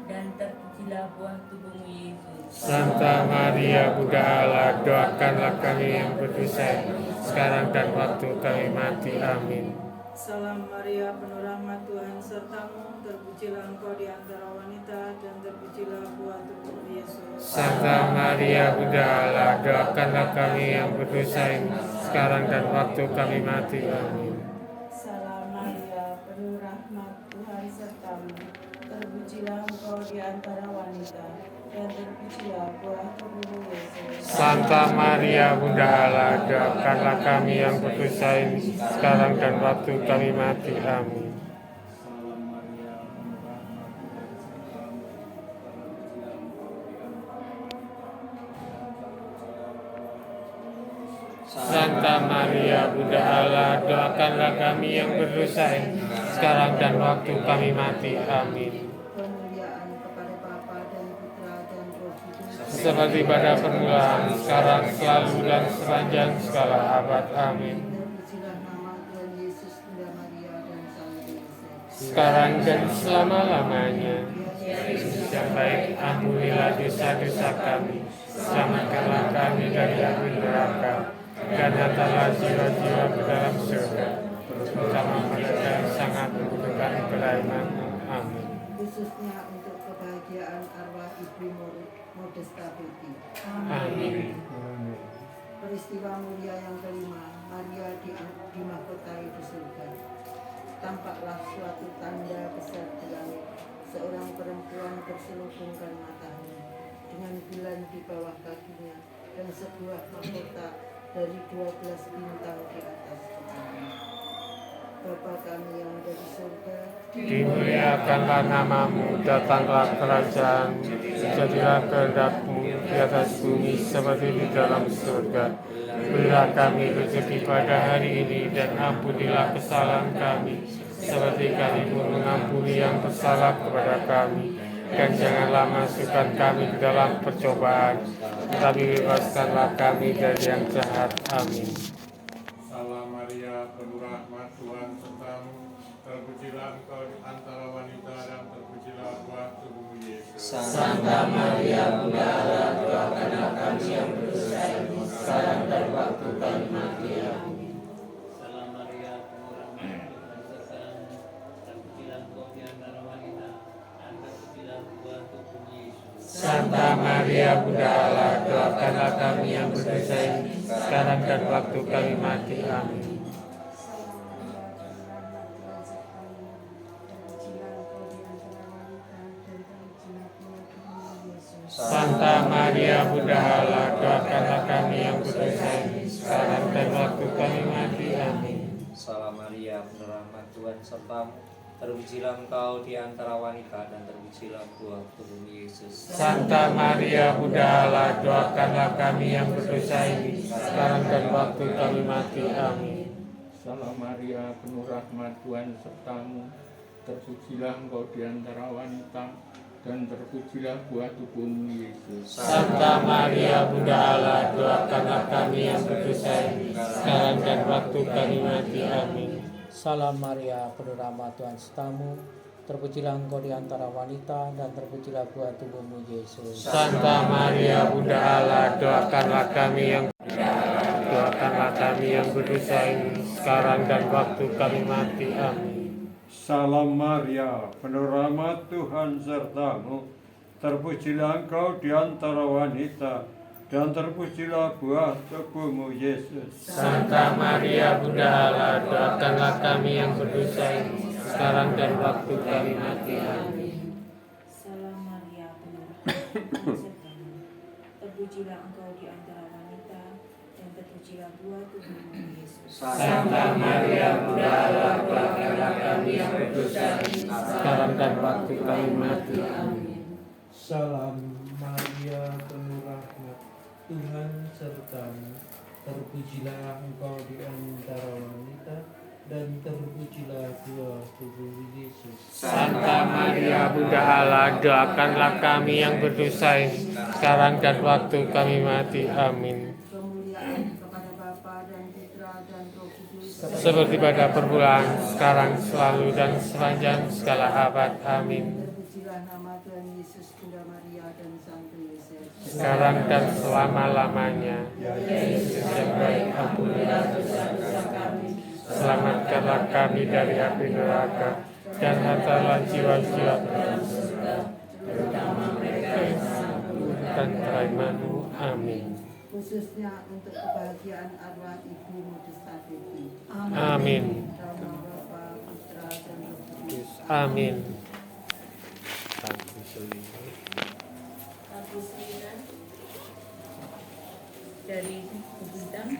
dan terpujilah buah tubuhmu Yesus. Santa Maria Bunda Allah, doakanlah kami yang berdosa ini, sekarang dan waktu kami mati. Amin. Salam Maria, penuh rahmat Tuhan sertamu. Terpujilah engkau di antara wanita, dan terpujilah buah tubuhmu Yesus. Santa Maria Bunda Allah, doakanlah kami yang berdosa ini, sekarang dan waktu kami mati. Amin. Salam Maria, penuh rahmat Tuhan sertamu. Terpujilah engkau di antara wanita, dan terpujilah buah tubuhmu Yesus. Santa Maria Bunda Allah, doakanlah kami yang berdosa ini, sekarang dan waktu kami mati. Amin. Salam Maria, penuh rahmat Tuhan sertamu. Terpujilah engkau di Santa Maria Bunda Allah, doakanlah kami yang berdosa ini, sekarang dan waktu kami mati. Amin. Kemuliaan kepada Bapa dan Putra dan Roh Kudus, seperti pada permulaan, sekarang, selalu, dan sepanjang segala abad. Amin. Terpujilah nama Tuhan Yesus, Bunda Maria, dan Sang Yosef. Sekarang dan selama-lamanya. Yesus yang baik, ampunilah dosa-dosa kami, selamatkanlah kami dari api neraka, dan hantarlah jiwa-jiwa ke dalam surga, terutama mereka yang sangat membutuhkan pelayanan-Mu. Amin. Khususnya untuk kebahagiaan arwah Ibu Modesta Betty. Amin. Peristiwa mulia yang kelima, Maria dimahkotai di surga. Tampaklah suatu tanda besar di langit, seorang perempuan berselubungkan matanya dengan bulan di bawah kakinya dan sebuah mahkota dari 12 bintang di atas kepalanya. Bapa kami yang ada di surga, Dimuliakanlah namamu, datanglah kerajaan, jadilah kehendak-Mu di atas bumi seperti di dalam surga. Berilah kami rezeki pada hari ini, dan ampunilah kesalahan kami, seperti kami pun mengampuni yang bersalah kepada kami. Dan janganlah masukkan kami ke dalam percobaan, tetapi bebaskanlah kami dari yang jahat. Amin. Salam Maria, penuh rahmat, Tuhan sertamu. Terpujilah engkau di antara wanita, dan terpujilah buah tubuhmu Yesus. Santa Maria, Bunda Allah, doakanlah kami yang berdosa ini, sekarang dan waktu kami mati. Amin. Salam Maria, penuh rahmat, Tuhan sertamu. Terpujilah engkau di antara wanita, dan terpujilah buah tubuhmu Yesus. Santa Maria, Bunda Allah, doakanlah kami yang berdosa ini, sekarang dan waktu kami mati. Amin. Santa Maria, Bunda Allah, doakanlah kami yang berdosa ini, sekarang dan waktu kami mati. Amin. Salam Maria, penuh rahmat, Tuhan sertamu. Terpujilah engkau di antara wanita, dan terpujilah buah tubuhmu Yesus. Santa Maria, Bunda Allah, doakanlah kami yang berdosa ini, sekarang dan waktu kami mati. Amin. Salam Maria, penuh rahmat, Tuhan sertamu. Terpujilah engkau di antara wanita, dan terpujilah buah tubuhmu Yesus. Santa Maria, Bunda Allah, doakanlah kami yang berdosa ini, sekarang dan waktu kami mati. Amin. Salam Maria, penuh rahmat, Tuhan sertamu. Terpujilah engkau di antara wanita, dan terpujilah buah tubuhmu Yesus. Santa Maria, Bunda Allah, doakanlah kami yang berdosa ini, sekarang dan waktu kami mati. Amin. Salam Maria, penuh rahmat, Tuhan sertamu. Terpujilah engkau di antara wanita, dan terpujilah buah tubuhmu Yesus. Santa Maria, Bunda Allah, doakanlah kami yang berdosa ini, sekarang dan waktu kami mati. Amin. Salam Maria, penuh rahmat, Tuhan sertamu. Terpujilah engkau di antara wanita, dan terpujilah buah tubuhmu Yesus. Santa Maria, Bunda Allah, doakanlah kami yang berdosa ini, sekarang dan waktu kami mati. Amin. Salam Maria, penuh rahmat, Tuhan sertamu. Terpujilah engkau di antara wanita, dan terpujilah buah tubuh Yesus. Santa Maria, Bunda Allah, doakanlah kami yang berdosa ini, sekarang dan waktu kami mati. Amin. kemuliaan kepada Bapa dan Putra dan Roh Kudus, Seperti pada permulaan, sekarang, selalu, dan sepanjang segala abad. Amin. terpujilah nama Tuhan Yesus, Bunda Maria, dan Sang Yosef. Sekarang dan selama-lamanya. Yesus yang baik, ampunilah dosa-dosa kami, selamatkanlah kami dari api neraka, dan hantarlah jiwa-jiwa ke dalam surga, terutama mereka yang sangat membutuhkan pelayanan-Mu. Amin. Khususnya untuk kebahagiaan arwah Ibu Modesta Betty. Amin. Nama Bapa, Putra, dan Roh Kudus. Amin. Puslinan dari Bintang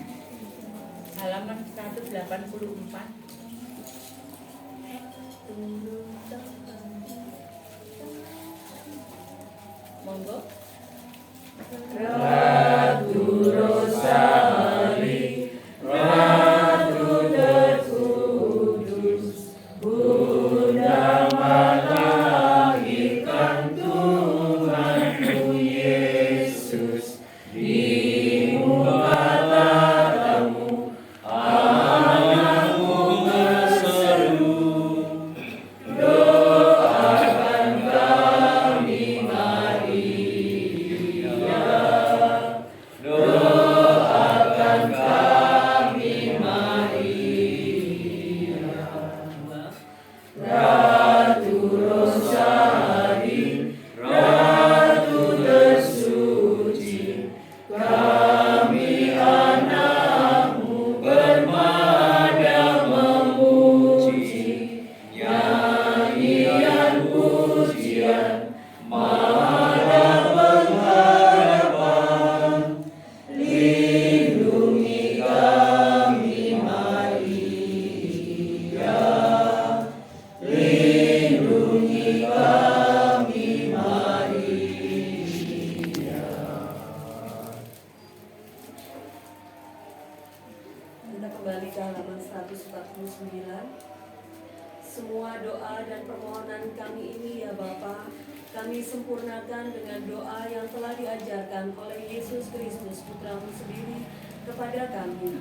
halaman 184. Monggo. Ratu Rosali, Ratu terkudus, Bunda melahirkan Tuhanku Yesus. Kembali ke halaman 149. Semua doa dan permohonan kami ini ya Bapa, kami sempurnakan dengan doa yang telah diajarkan oleh Yesus Kristus Putramu sendiri kepada kami.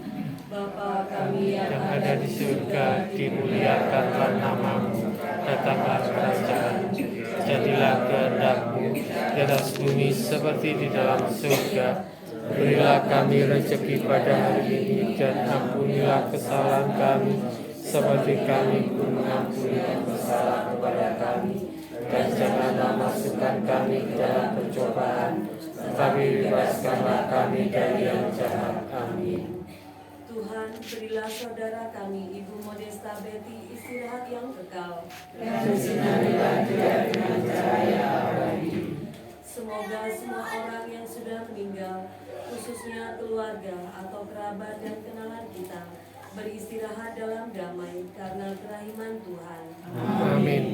Bapa kami yang ada di surga, dimuliakanlah namamu, datanglah kerajaan, jadilah kehendak-Mu di atas bumi seperti di dalam surga. Berilah kami rezeki pada hari ini dan ampunilah kesalahan kami seperti kami pun mengampuni yang bersalah kepada kami. Dan janganlah masukkan kami ke dalam percobaan, tetapi bebaskanlah kami dari yang jahat. Amin. Tuhan, berilah saudara kami, Ibu Modesta Betty, istirahat yang kekal. Dan bersinarilah dia dengan cahaya abadi. Semoga semua orang yang sudah meninggal, khususnya keluarga atau kerabat dan kenalan kita, beristirahat dalam damai karena kerahiman Tuhan. Amin.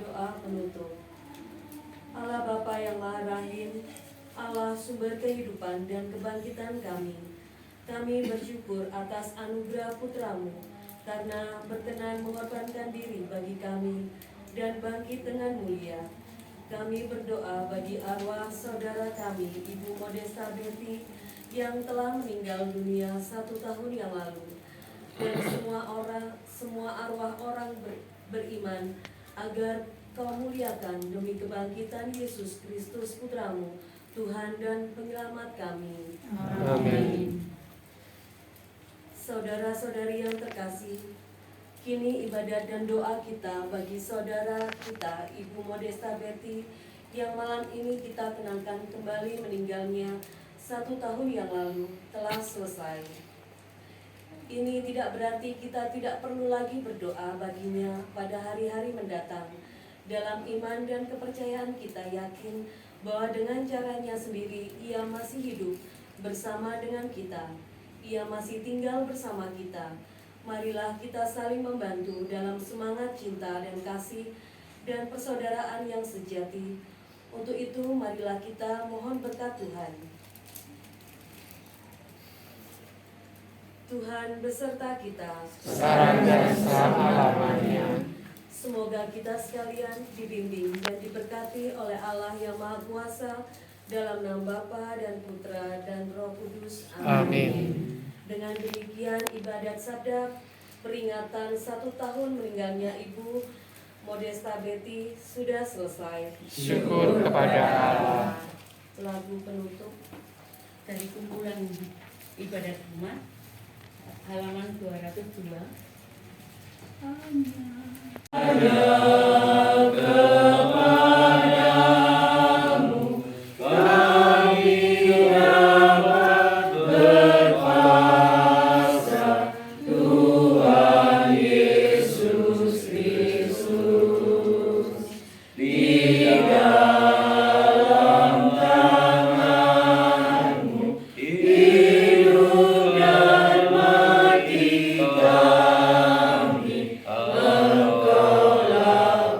Doa penutup. Allah Bapa yang Maha Rahim, Allah sumber kehidupan dan kebangkitan kami bersyukur atas anugerah Putramu karena berkenan mengorbankan diri bagi kami dan bangkit dengan mulia. Kami berdoa bagi arwah saudara kami, Ibu Modesta Betty, yang telah meninggal dunia 1 tahun yang lalu, dan semua arwah orang beriman, agar Kau muliakan demi kebangkitan Yesus Kristus Putramu, Tuhan dan Penyelamat kami. Amin. Saudara-saudari yang terkasih, kini ibadat dan doa kita bagi saudara kita, Ibu Modesta Betty, yang malam ini kita kenangkan kembali meninggalnya 1 tahun yang lalu, telah selesai. Ini tidak berarti kita tidak perlu lagi berdoa baginya pada hari-hari mendatang. Dalam iman dan kepercayaan kita yakin bahwa dengan caranya sendiri ia masih hidup bersama dengan kita. Ia masih tinggal bersama kita. Marilah kita saling membantu dalam semangat cinta dan kasih dan persaudaraan yang sejati. Untuk itu marilah kita mohon berkat Tuhan. Tuhan beserta kita sekarang dan selama-lamanya. Semoga kita sekalian dibimbing dan diberkati oleh Allah yang Maha Kuasa dalam nama Bapa dan Putra dan Roh Kudus. Amin. Dengan demikian ibadat sadap peringatan 1 tahun meninggalnya Ibu Modesta Betty sudah selesai. Syukur kepada Allah. Lagu penutup dari kumpulan ibadat umat halaman 202. Kepadamu kami dapat berkuasa, Tuhan Yesus Kristus, di dalam tangan-Mu hidup dan mati kami. Engkaulah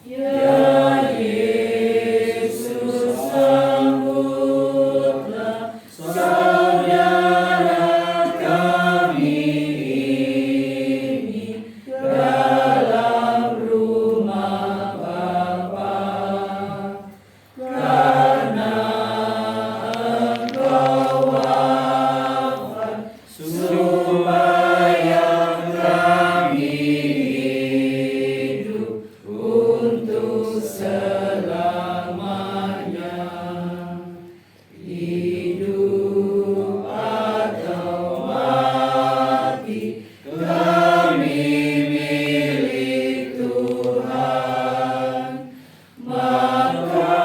Ya Yesus, sambutlah saudara kami ini dalam rumah Bapa, karena Engkau wafat supaya kami hidup untuk selamanya. Hidup atau mati, kami milik Tuhan. Maka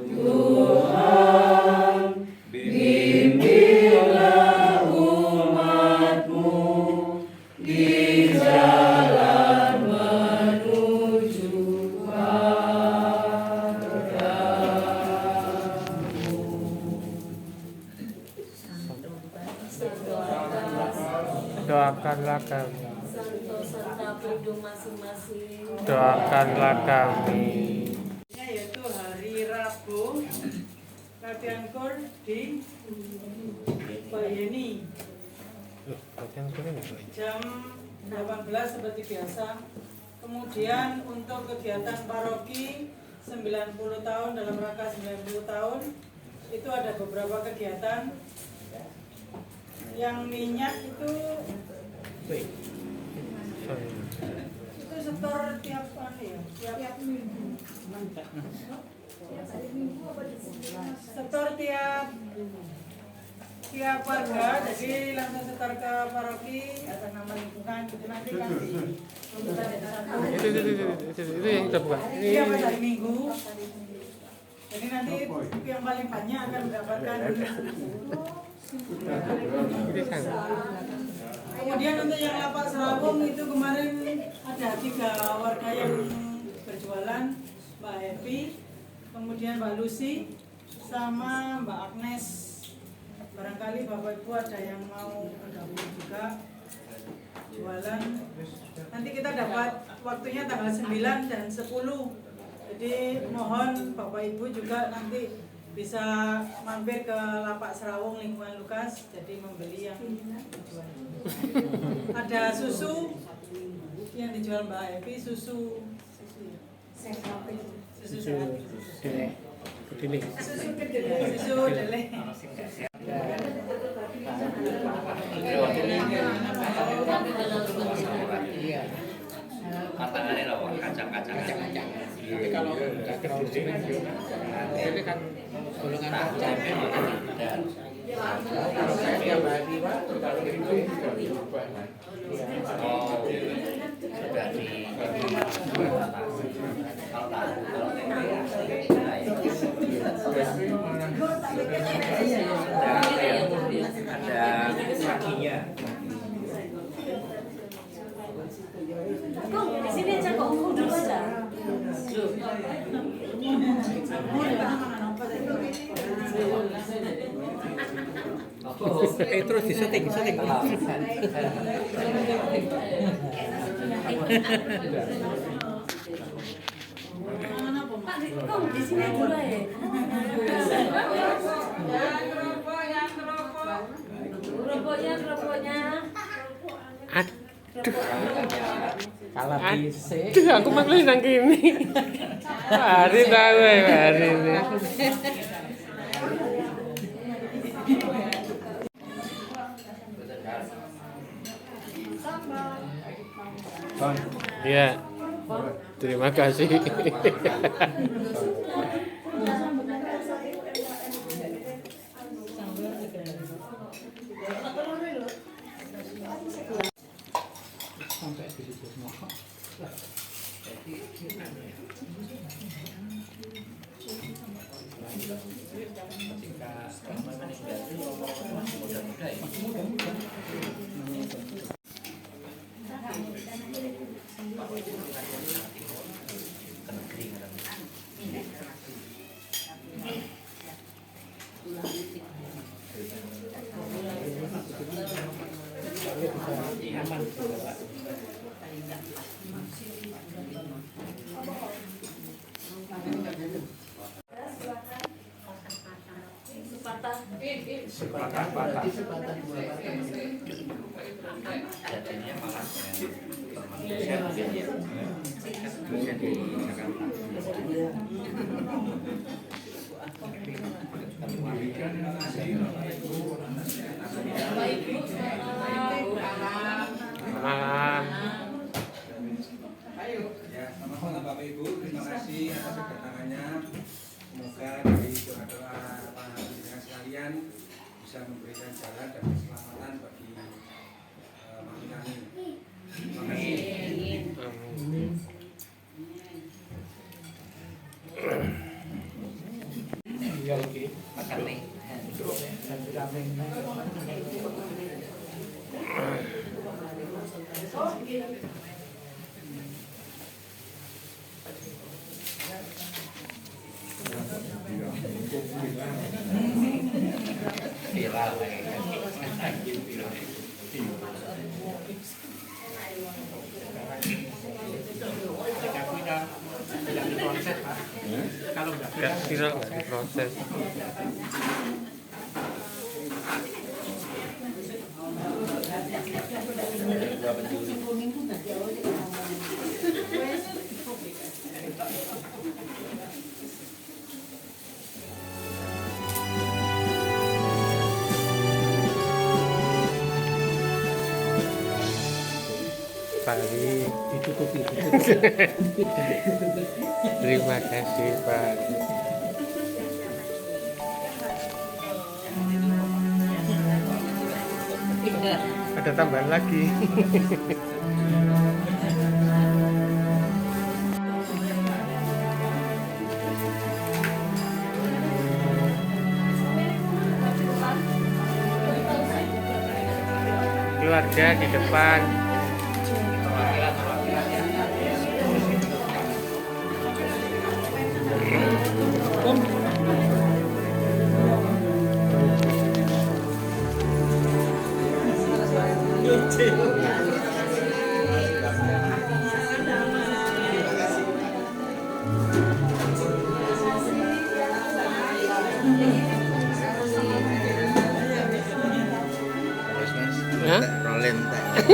Tuhan, bimbinglah umat-Mu di jalan menuju Doakanlah kami. Santo serta pelindung masing-masing. Doakanlah kami. Yaitu hari Rabu, latihan kor di Bayeni jam 18 seperti biasa. Kemudian untuk kegiatan paroki 90 tahun dalam rangka 90 tahun itu ada beberapa kegiatan. Yang minyak itu setor tiap hari ya, tiap minggu. Setor tiap warga, jadi langsung setor ke paroki atas nama lingkungan itu nanti kan Itu yang kita buka. iya pas hari Minggu. Jadi nanti yang paling banyak akan mendapatkan. Kemudian untuk yang lapak Serawung itu kemarin ada 3 warga yang berjualan, Mbak Evi, kemudian Mbak Lucy, sama Mbak Agnes. Barangkali Bapak Ibu ada yang mau bergabung juga jualan. Nanti kita dapat waktunya tanggal 9 dan 10. Jadi mohon Bapak Ibu juga nanti bisa mampir ke lapak Serawung lingkungan Lukas, jadi membeli yang dijual. Ada susu yang dijual Mbak Evi, susu sehat. Susu kedelai. Tangannya loh, kacang-kacang. Tapi kalau daging ini kan golongan kacang. Kalau saya tiap hari Pak, kalau itu juga. Oh, sudah di ada kakinya. Kok di sini aja kok umum dulu aja. Terus disetting. Pak, kok di sini dulu ya. Kerupuknya. Kalau bisa. Aduh, aku maklum nang kini. Hari tahu hari ini. Ya, terima kasih. Sampai di situ semua. Aman juga, Pak. Jadinya malah Malam. Ya, sama-sama Bapak Ibu, terima kasih atas kedatangannya. Semoga dari doa-doa para pendengar sekalian bisa memberikan jalan dan keselamatan bagi mami kami. Terima kasih. Iya, oke. makan nih. Viral Tidak diproses, Pak. Kalau nggak viral nggak diproses. Pagi ditutupi. Terima kasih Pak. Ada tambahan lagi. Keluarga di depan.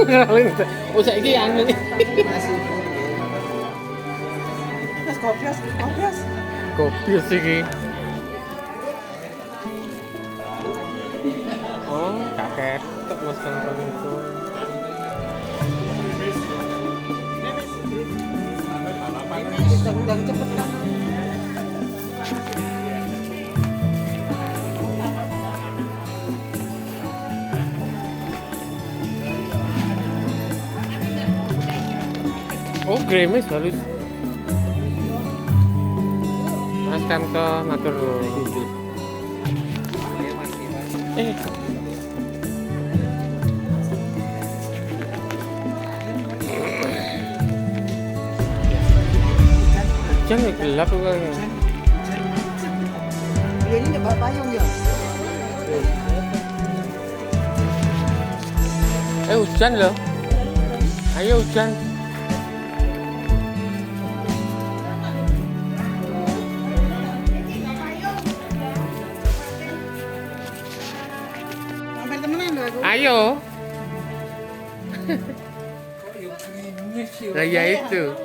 Rolling. Oh saiki anu. Mas kopios. Kopios iki. Oh, kaget tok Mas Kang itu. Sedang cepet kan. Oh, gremes halus. Mas Kamto matur nuwun. Jangan gelap kok. Ini nyebar payung ya. Hujan loh. Ayo hujan. Ayo. Lah ya itu.